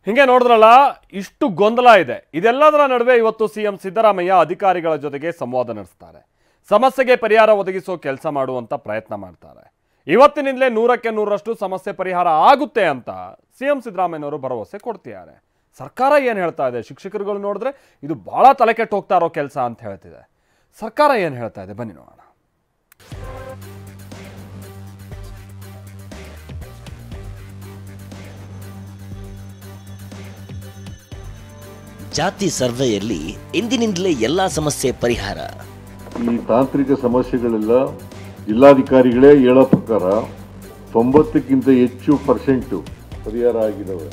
ಹಿಂಗೆ ನೋಡಿದ್ರಲ್ಲ, ಇಷ್ಟು ಗೊಂದಲ ಇದೆ. ಇದೆಲ್ಲದರ ನಡುವೆ ಇವತ್ತು ಸಿಎಂ ಸಿದ್ದರಾಮಯ್ಯ ಅಧಿಕಾರಿಗಳ ಜೊತೆಗೆ ಸಂವಾದ ನಡೆಸ್ತಾರೆ. ಸಮಸ್ಯೆಗೆ ಪರಿಹಾರ ಒದಗಿಸೋ ಕೆಲಸ ಮಾಡುವಂತ ಪ್ರಯತ್ನ ಮಾಡ್ತಾರೆ. ಇವತ್ತಿನಿಂದಲೇ 100ಕ್ಕೆ 100ರಷ್ಟು ಸಮಸ್ಯೆ ಪರಿಹಾರ ಆಗುತ್ತೆ ಅಂತ ಸಿಎಂ ಸಿದ್ದರಾಮಯ್ಯನವರು ಭರವಸೆ ಕೊಡ್ತಿದ್ದಾರೆ. ಸರ್ಕಾರ ಏನು ಹೇಳ್ತಾ ಇದೆ? ಶಿಕ್ಷಕರುಗಳು ನೋಡಿದ್ರೆ ಇದು ಬಹಳ ತಲೆ ಕೆಟ್ಟು ಹೋಗ್ತಾ ಇರೋ ಕೆಲಸ ಅಂತ ಹೇಳ್ತಿದೆ. ಸರ್ಕಾರ ಏನು ಹೇಳ್ತಾ ಇದೆ ಬನ್ನಿ ನೋಡೋಣ. ಜಾತಿ ಸರ್ವೆಯಲ್ಲಿ ಇಂದಿನಿಂದಲೇ ಎಲ್ಲಾ ಸಮಸ್ಯೆ ಪರಿಹಾರ. ಈ ತಾಂತ್ರಿಕ ಸಮಸ್ಯೆಗಳೆಲ್ಲ ಜಿಲ್ಲಾಧಿಕಾರಿಗಳೇ ಹೇಳೋ ಪ್ರಕಾರ 90ಕ್ಕಿಂತ ಹೆಚ್ಚು % ಪರಿಹಾರ ಆಗಿದ್ದಾವೆ.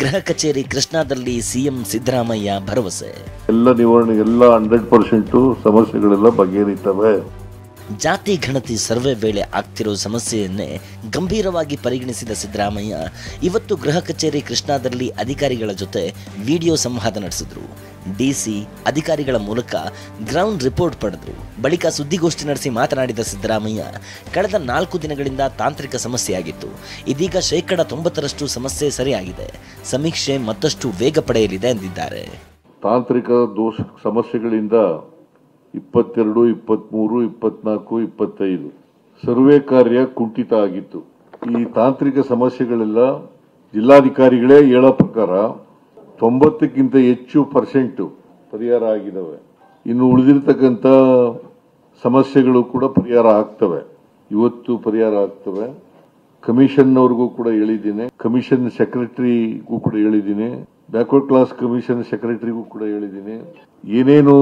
ಗೃಹ ಕಚೇರಿ ಕೃಷ್ಣಾದಲ್ಲಿ ಸಿಎಂ ಸಿದ್ದರಾಮಯ್ಯ ಭರವಸೆ. ಎಲ್ಲ ನಿವಾರಣೆ, ಎಲ್ಲ 100% ಸಮಸ್ಯೆಗಳೆಲ್ಲ ಬಗೆಹರಿತವೆ. ಜಾತಿ ಗಣತಿ ಸರ್ವೆ ವೇಳೆ ಆಗ್ತಿರೋ ಸಮಸ್ಯೆಯನ್ನೇ ಗಂಭೀರವಾಗಿ ಪರಿಗಣಿಸಿದ ಸಿದ್ದರಾಮಯ್ಯ ಇವತ್ತು ಗೃಹ ಕಚೇರಿ ಕೃಷ್ಣಾದಲ್ಲಿ ಅಧಿಕಾರಿಗಳ ಜೊತೆ ವಿಡಿಯೋ ಸಂವಾದ ನಡೆಸಿದ್ರು. ಡಿಸಿ ಅಧಿಕಾರಿಗಳ ಮೂಲಕ ಗ್ರೌಂಡ್ ರಿಪೋರ್ಟ್ ಪಡೆದ್ರು. ಬಳಿಕ ಸುದ್ದಿಗೋಷ್ಠಿ ನಡೆಸಿ ಮಾತನಾಡಿದ ಸಿದ್ದರಾಮಯ್ಯ, ಕಳೆದ 4 ದಿನಗಳಿಂದ ತಾಂತ್ರಿಕ ಸಮಸ್ಯೆಯಾಗಿತ್ತು. ಇದೀಗ 90% ಸಮಸ್ಯೆ ಸರಿಯಾಗಿದೆ. ಸಮೀಕ್ಷೆ ಮತ್ತಷ್ಟು ವೇಗ ಪಡೆಯಲಿದೆ ಎಂದಿದ್ದಾರೆ. ತಾಂತ್ರಿಕ ದೋಷ ಸಮಸ್ಯೆಗಳಿಂದ 22, 23, 24, 25 ಸರ್ವೆ ಕಾರ್ಯ ಕುಂಠಿತ ಆಗಿತ್ತು. ಈ ತಾಂತ್ರಿಕ ಸಮಸ್ಯೆಗಳೆಲ್ಲ ಜಿಲ್ಲಾಧಿಕಾರಿಗಳೇ ಹೇಳೋ ಪ್ರಕಾರ 90ಕ್ಕಿಂತ ಹೆಚ್ಚು % ಪರಿಹಾರ ಆಗಿದ್ದಾವೆ. ಇನ್ನು ಉಳಿದಿರತಕ್ಕಂಥ ಸಮಸ್ಯೆಗಳು ಕೂಡ ಪರಿಹಾರ ಆಗ್ತವೆ. ಇವತ್ತು ಪರಿಹಾರ ಆಗ್ತವೆ. ಕಮಿಷನ್ನವ್ರಿಗೂ ಕೂಡ ಹೇಳಿದ್ದೀನಿ, ಕಮಿಷನ್ ಸೆಕ್ರೆಟರಿಗೂ ಕೂಡ ಹೇಳಿದ್ದೀನಿ, ಬ್ಯಾಕ್ವರ್ಡ್ ಕ್ಲಾಸ್ ಕಮಿಷನ್ ಸೆಕ್ರೆಟರಿಗೂ ಕೂಡ ಹೇಳಿದ್ದೀನಿ. ಏನೇನು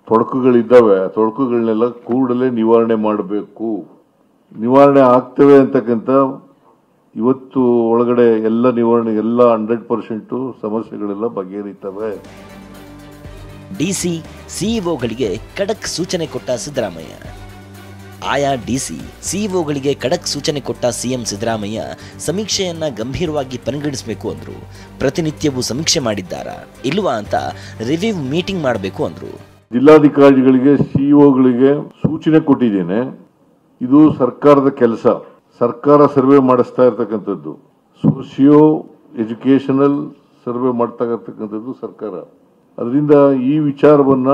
ತೊಡಕುಗಳಿದ್ದಾವೆ ಆ ತೊಡಕುಗಳನ್ನೆಲ್ಲ ಕೂಡಲೇ ನಿವಾರಣೆ ಮಾಡಬೇಕು. ನಿವಾರಣೆ ಆಗ್ತವೆ ಅಂತಕ್ಕಂಥ ಇವತ್ತು ಒಳಗಡೆ ಎಲ್ಲ ನಿವಾರಣೆ, ಎಲ್ಲ 100% ಸಮಸ್ಯೆಗಳೆಲ್ಲ ಬಗೆಹರಿತವೆ. ಡಿಸಿ ಸಿಇಒಗಳಿಗೆ ಖಡಕ್ ಸೂಚನೆ ಕೊಟ್ಟ ಸಿದ್ದರಾಮಯ್ಯ. ಆಯಾ ಡಿಸಿ ಸಿಇಒಗಳಿಗೆ ಖಡಕ್ ಸೂಚನೆ ಕೊಟ್ಟ ಸಿಎಂ ಸಿದ್ದರಾಮಯ್ಯ ಸಮೀಕ್ಷೆಯನ್ನ ಗಂಭೀರವಾಗಿ ಪರಿಗಣಿಸಬೇಕು ಅಂದ್ರು. ಪ್ರತಿನಿತ್ಯವೂ ಸಮೀಕ್ಷೆ ಮಾಡಿದ್ದಾರಾ ಇಲ್ವಾ ಅಂತ ರಿವ್ಯೂ ಮೀಟಿಂಗ್ ಮಾಡಬೇಕು ಅಂದ್ರು. ಜಿಲ್ಲಾಧಿಕಾರಿಗಳಿಗೆ, ಸಿಇಒಗಳಿಗೆ ಸೂಚನೆ ಕೊಟ್ಟಿದ್ದೇನೆ. ಇದು ಸರ್ಕಾರದ ಕೆಲಸ. ಸರ್ಕಾರ ಸರ್ವೆ ಮಾಡಿಸ್ತಾ ಇರ್ತಕ್ಕಂಥದ್ದು, ಸೋಶಿಯೋ ಎಜುಕೇಶನಲ್ ಸರ್ವೆ ಮಾಡ್ತಾ ಇರ್ತಕ್ಕಂಥದ್ದು ಸರ್ಕಾರ. ಅದರಿಂದ ಈ ವಿಚಾರವನ್ನ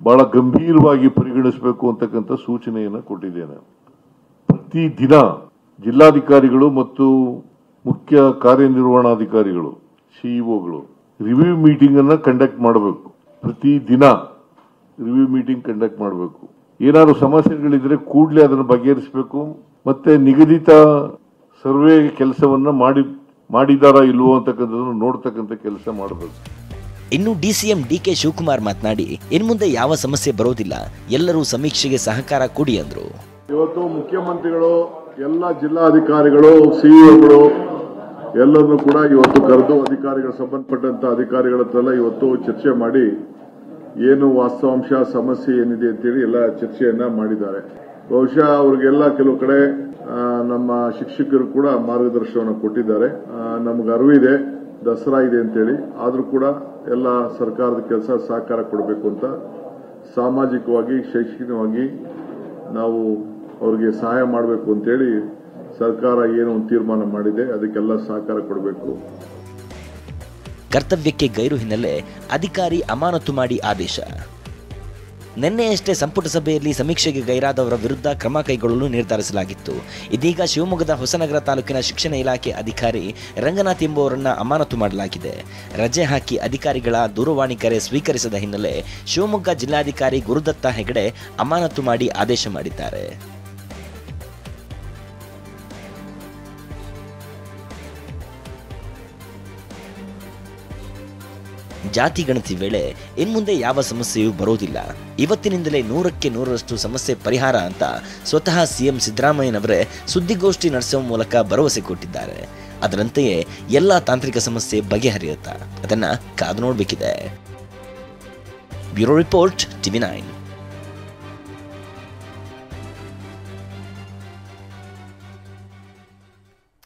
ಬಹಳ ಗಂಭೀರವಾಗಿ ಪರಿಗಣಿಸಬೇಕು ಅಂತಕ್ಕಂಥ ಸೂಚನೆಯನ್ನು ಕೊಟ್ಟಿದ್ದೇನೆ. ಪ್ರತಿದಿನ ಜಿಲ್ಲಾಧಿಕಾರಿಗಳು ಮತ್ತು ಮುಖ್ಯ ಕಾರ್ಯನಿರ್ವಹಣಾಧಿಕಾರಿಗಳು, ಸಿಇಒಗಳು ರಿವ್ಯೂ ಮೀಟಿಂಗ್ ಅನ್ನ ಕಂಡಕ್ಟ್ ಮಾಡಬೇಕು. ಪ್ರತಿದಿನ ರಿವ್ಯೂ ಮೀಟಿಂಗ್ ಕಂಡಕ್ಟ್ ಮಾಡಬೇಕು. ಏನಾದ್ರು ಸಮಸ್ಯೆಗಳಿದ್ರೆ ಕೂಡಲೇ ಅದನ್ನು ಬಗೆಹರಿಸಬೇಕು. ಮತ್ತೆ ನಿಗದಿತ ಸರ್ವೆ ಕೆಲಸವನ್ನ ಮಾಡಿದಾರಾ ಇಲ್ವೋ ಅಂತಕ್ಕಂಥದ್ದನ್ನು ನೋಡ್ತಕ್ಕಂಥ ಕೆಲಸ ಮಾಡಬೇಕು. ಇನ್ನು ಡಿಸಿಎಂ ಡಿಕೆ ಶಿವಕುಮಾರ್ ಮಾತನಾಡಿ, ಇನ್ನು ಮುಂದೆ ಯಾವ ಸಮಸ್ಯೆ ಬರೋದಿಲ್ಲ, ಎಲ್ಲರೂ ಸಮೀಕ್ಷೆಗೆ ಸಹಕಾರ ಕೊಡಿ ಅಂದ್ರು. ಇವತ್ತು ಮುಖ್ಯಮಂತ್ರಿಗಳು, ಎಲ್ಲ ಜಿಲ್ಲಾಧಿಕಾರಿಗಳು, ಸಿಇಒಗಳು ಎಲ್ಲರನ್ನೂ ಕೂಡ ಇವತ್ತು ಕರೆದು ಅಧಿಕಾರಿಗಳು, ಸಂಬಂಧಪಟ್ಟಂತ ಅಧಿಕಾರಿಗಳ ಹತ್ರ ಇವತ್ತು ಚರ್ಚೆ ಮಾಡಿ ಏನು ವಾಸ್ತವಾಂಶ, ಸಮಸ್ಯೆ ಏನಿದೆ ಅಂತೇಳಿ ಎಲ್ಲ ಚರ್ಚೆಯನ್ನ ಮಾಡಿದ್ದಾರೆ. ಬಹುಶಃ ಅವ್ರಿಗೆಲ್ಲ ಕೆಲವು ಕಡೆ ನಮ್ಮ ಶಿಕ್ಷಕರು ಕೂಡ ಮಾರ್ಗದರ್ಶನವನ್ನು ಕೊಟ್ಟಿದ್ದಾರೆ. ನಮ್ಗೆ ಅರಿವಿದೆ, ದಸರಾ ಇದೆ ಅಂತೇಳಿ, ಆದ್ರೂ ಕೂಡ ಎಲ್ಲ ಸರ್ಕಾರದ ಕೆಲಸ ಸಹಕಾರ ಕೊಡಬೇಕು ಅಂತ ಸಾಮಾಜಿಕವಾಗಿ, ಶೈಕ್ಷಣಿಕವಾಗಿ ನಾವು ಅವ್ರಿಗೆ ಸಹಾಯ ಮಾಡಬೇಕು ಅಂತೇಳಿ ಸರ್ಕಾರ ಏನು ಒಂದು ತೀರ್ಮಾನ ಮಾಡಿದೆ, ಅದಕ್ಕೆಲ್ಲ ಸಹಕಾರ ಕೊಡಬೇಕು. ಕರ್ತವ್ಯಕ್ಕೆ ಗೈರು ಹಿನ್ನೆಲೆ ಅಧಿಕಾರಿ ಅಮಾನತು ಮಾಡಿ ಆದೇಶ. ನಿನ್ನೆಯಷ್ಟೇ ಸಂಪುಟ ಸಭೆಯಲ್ಲಿ ಸಮೀಕ್ಷೆಗೆ ಗೈರಾದವರ ವಿರುದ್ಧ ಕ್ರಮ ಕೈಗೊಳ್ಳಲು ನಿರ್ಧರಿಸಲಾಗಿತ್ತು. ಇದೀಗ ಶಿವಮೊಗ್ಗದ ಹೊಸನಗರ ತಾಲೂಕಿನ ಶಿಕ್ಷಣ ಇಲಾಖೆ ಅಧಿಕಾರಿ ರಂಗನಾಥ್ ಎಂಬುವರನ್ನ ಅಮಾನತು ಮಾಡಲಾಗಿದೆ. ರಜೆ ಹಾಕಿ ಅಧಿಕಾರಿಗಳ ದೂರವಾಣಿ ಕರೆ ಸ್ವೀಕರಿಸದ ಹಿನ್ನೆಲೆ ಶಿವಮೊಗ್ಗ ಜಿಲ್ಲಾಧಿಕಾರಿ ಗುರುದತ್ತ ಹೆಗಡೆ ಅಮಾನತು ಮಾಡಿ ಆದೇಶ ಮಾಡಿದ್ದಾರೆ. ಜಾತಿ ಗಣತಿ ವೇಳೆ ಇನ್ಮುಂದೆ ಯಾವ ಸಮಸ್ಯೆಯೂ ಬರೋದಿಲ್ಲ. ಇವತ್ತಿನಿಂದಲೇ 100ಕ್ಕೆ 100ರಷ್ಟು ಸಮಸ್ಯೆ ಪರಿಹಾರ ಅಂತ ಸ್ವತಃ ಸಿಎಂ ಸಿದ್ದರಾಮಯ್ಯನವರೇ ಸುದ್ದಿಗೋಷ್ಠಿ ನಡೆಸುವ ಮೂಲಕ ಭರವಸೆ ಕೊಟ್ಟಿದ್ದಾರೆ. ಅದರಂತೆಯೇ ಎಲ್ಲಾ ತಾಂತ್ರಿಕ ಸಮಸ್ಯೆ ಬಗೆಹರಿಯುತ್ತಾ ಅದನ್ನ ಕಾದು ನೋಡಬೇಕಿದೆ. Bureau report, TV9.